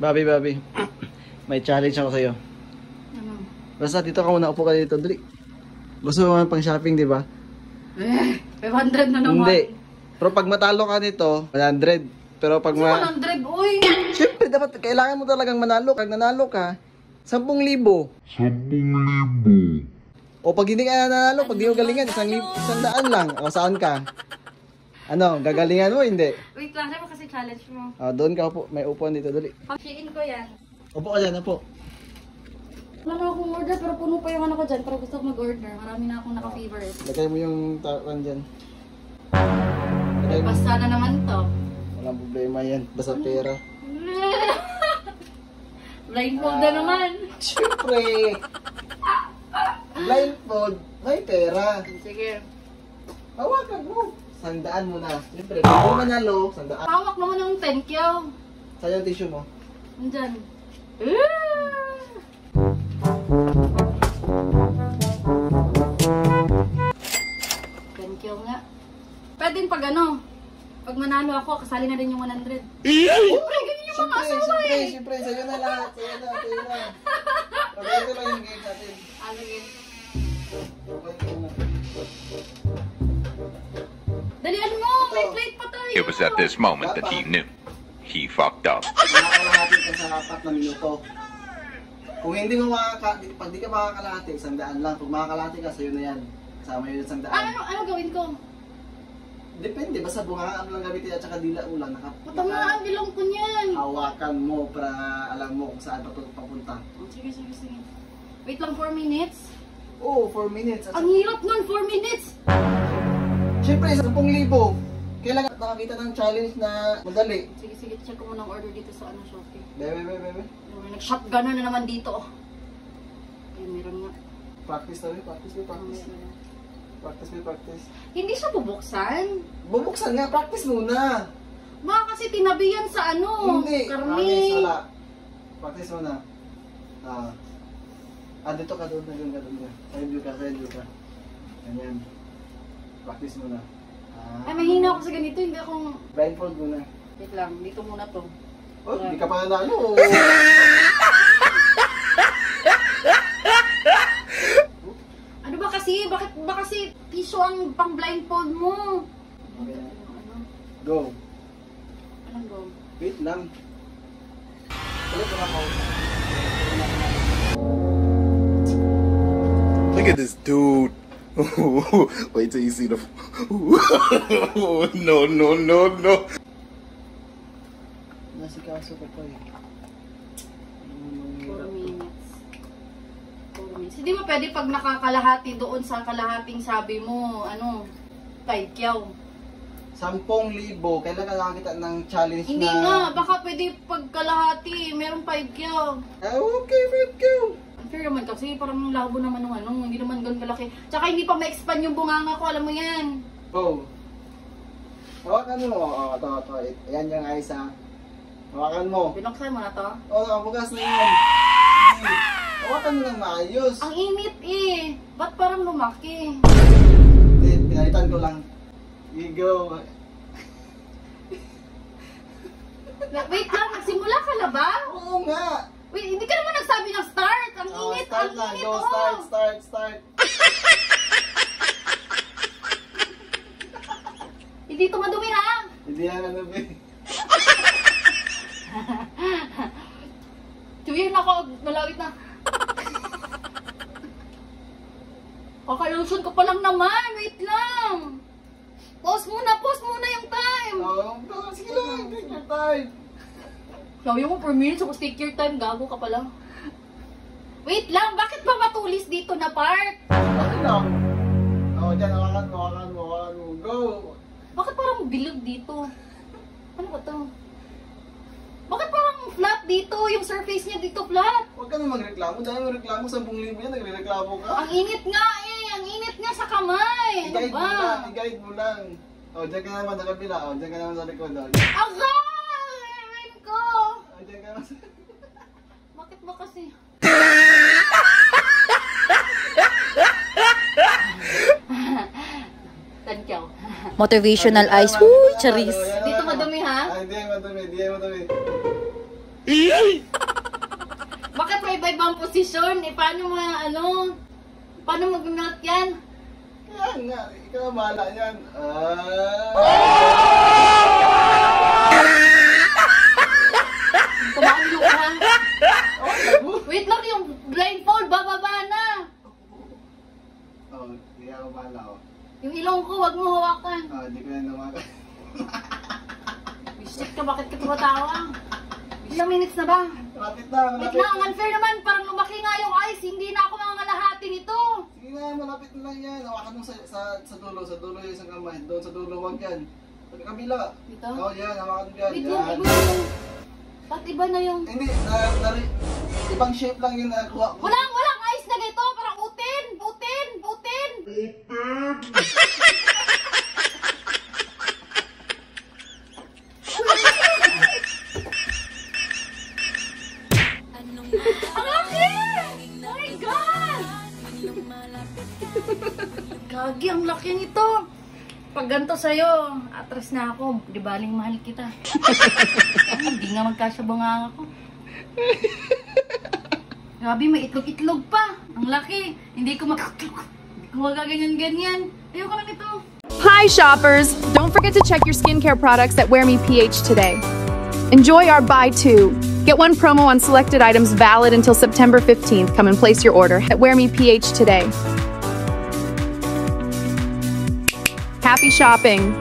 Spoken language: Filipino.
Babi, may challenge ako sa'yo. Ano? Basta dito ka muna, upo ka dito, dali. Gusto mo pang shopping, di ba? 500 na naman. Hindi. Pero pag matalo ka nito, 100. Pero pag 100, uy! Siyempre, dapat, kailangan mo talagang manalo. Pag nanalo ka, 10,000. 10,000. O pag hindi ka nanalo, pag di mo galingan, 100 lang. O saan ka? Ano, gagalingan mo, hindi? Wait lang, sabi kasi challenge mo. Doon ka upo, may upuan dito, dali. Pag-shiin ko yan. Upo ka dyan, upo. Wala na akong order, pero puno pa yung ano ko dyan. Pero gusto ko mag-order. Marami na akong naka-favorite. Lagay mo yung tapan dyan. Lagay mo. Basta na naman to. Walang problema yan, basta pera. Blindfold na naman. Siyempre. Blindfold, may pera. Sige. Hawakan mo. 100 mo na. Siyempre, kung mo manalo, 100. Hawak naman ng 10 kyaw. Saan yung tissue mo? Nandyan. Thank you nga. Pwede pag ano, pag manalo ako, kasali na rin yung 100. Siyempre, ganyan yung mga asawa eh. Siyempre, sa'yo na lahat. Sa'yo na. Pagkain ko lang yung game natin. Sige. Pagkain ko na. Dalian mo, may plate pa tayo. It was at this moment that he knew. He fucked up. Makakalahati ka sa 4 na minuto. Kung hindi mo pag di ka makakalahati, 100 lang. Pag makakalahati ka, sa'yo na yan. Kasama yun yung 100. Ano gawin ko? Depende, basta bungaan lang gamitin at saka dila ulang. Patamaan nilang ko niyan. Hawakan mo para alam mo kung saan papunta. Sige. Wait lang 4 minutes. Oo, 4 minutes. Ang hirap nun, 4 minutes. Siyempre, 10,000. Kailangan nakakita ng challenge na madali. Sige, check ko muna ang order dito sa ano, Shopee. Bebe. Nag-shotgun na naman dito. Ay, meron nga. Practice. Hindi siya bubuksan. Bubuksan nga, practice muna. Baka kasi tinabi yan sa ano, Hindi. karne. Wala. Practice muna. Dito ka doon. Side view ka. Ganyan. Practice muna. Ay, mahina ako sa ganito, hindi ako... Blindfold muna. Wait lang, dito muna to. Oh, hindi ka pa nanalo. Ano ba kasi? Bakit ba kasi tissue ang pang blindfold mo? Okay. Ano? Go. Anong go? Wait lang. Ulit mo ako. Look at this dude. Wait till you see the. No. Nasikaso ko pa eh. 4 minutes. 4 minutes. Hindi mo pwede pag nakakalahati doon sa kalahating sabi mo, 5 kyaw. 10,000. Kailan ka nakakita ng challenge Hindi na... nga, baka pwede pag kalahati, meron 5 kyaw. Okay, wait, go. Unfair naman kasi, parang labo naman ng hindi naman ganun kalaki. Tsaka hindi pa ma-expand yung bunganga ko, alam mo yan. Oh. Hawakan mo. Ito. Ayan yung eyes ha. Hawakan mo. Binuksan mo na to. Nakabukas na yan. Hawakan mo ng maayos. Ang init eh. Ba't parang lumaki? Pinalitan ko lang. Here you go. Wait lang, nagsimula ka na ba? Oo nga. Wait, hindi ka naman nagsabi ng start. Ang init, Start ang na. init. Go, Oh. start. Hindi ito madumi ha. Hindi yan ba? Tuwin ako, malawit na. Kakalusun ko pa lang naman. Wait lang. Pause muna yung time. Sige lang. Take your time. Sabi mo, per minutes, ako take your time. Gago ka pala. Wait lang, bakit ba matulis dito na part? Okay lang. Dyan. Hawakan mo. Go. Bakit parang bilog dito? Ano ba to? Bakit parang flat dito? Yung surface niya dito flat. Huwag ka na magreklamo. Dahil mo reklamo, 10,000 yan. Nagre-reklamo ka. Ang init nga eh. Ang init nga sa kamay. Ano ba? I-guide mo lang. Dyan ka naman sa kabila. Dyan ka naman sa likod. Agay! Ko! Dyan ka naman sa... Bakit ba kasi? Thank you. Motivational eyes. Huy, charis. Dito madumi, ha? Ay, hindi yan madumi, hindi yan madumi. Bakit may iba-ibang posisyon? Eh, paano ano? Paano mag-melt yan? Yan nga, ikaw ang bahala yan. Kumano ka? Wait lang, yung blindfold, bababa na. Oh, hindi ako bahala ko. Yung ilong ko, wag mo hawakan. Hindi ko yan nawakan. Shit ka, bakit ka tumatawa? Ilang minutes na ba? Malapit na, Wait malapit. lang, ang unfair naman. Parang lumaki nga yung ice. Hindi na ako mangangalahati nito. Sige na, malapit na lang yan. Hawakan mo sa dulo yung isang kamay. Doon sa dulo, wag yan. Sa kabila. Dito? Oo, yan, hawakan mo yan. Wait Yan. lang, iba na yung... Ba't iba na yung... Hindi, ibang shape lang yung nakuha ko. Walang ice na ganito. Parang utin. Ang laki! Oh my God! Gagi, ang laki nito. Pag ganito sa'yo, atras na ako. Di baling mahal kita. Ay, hindi nga magkasya bunganga ko. Grabe, may itlog-itlog pa. Ang laki. Hindi ko magaganyan-ganyan. Ayoko na nito. Hi shoppers! Don't forget to check your skincare products at Wear Me PH today. Enjoy our buy two. Get one promo on selected items valid until September 15th. Come and place your order at Wear Me PH today. Happy shopping!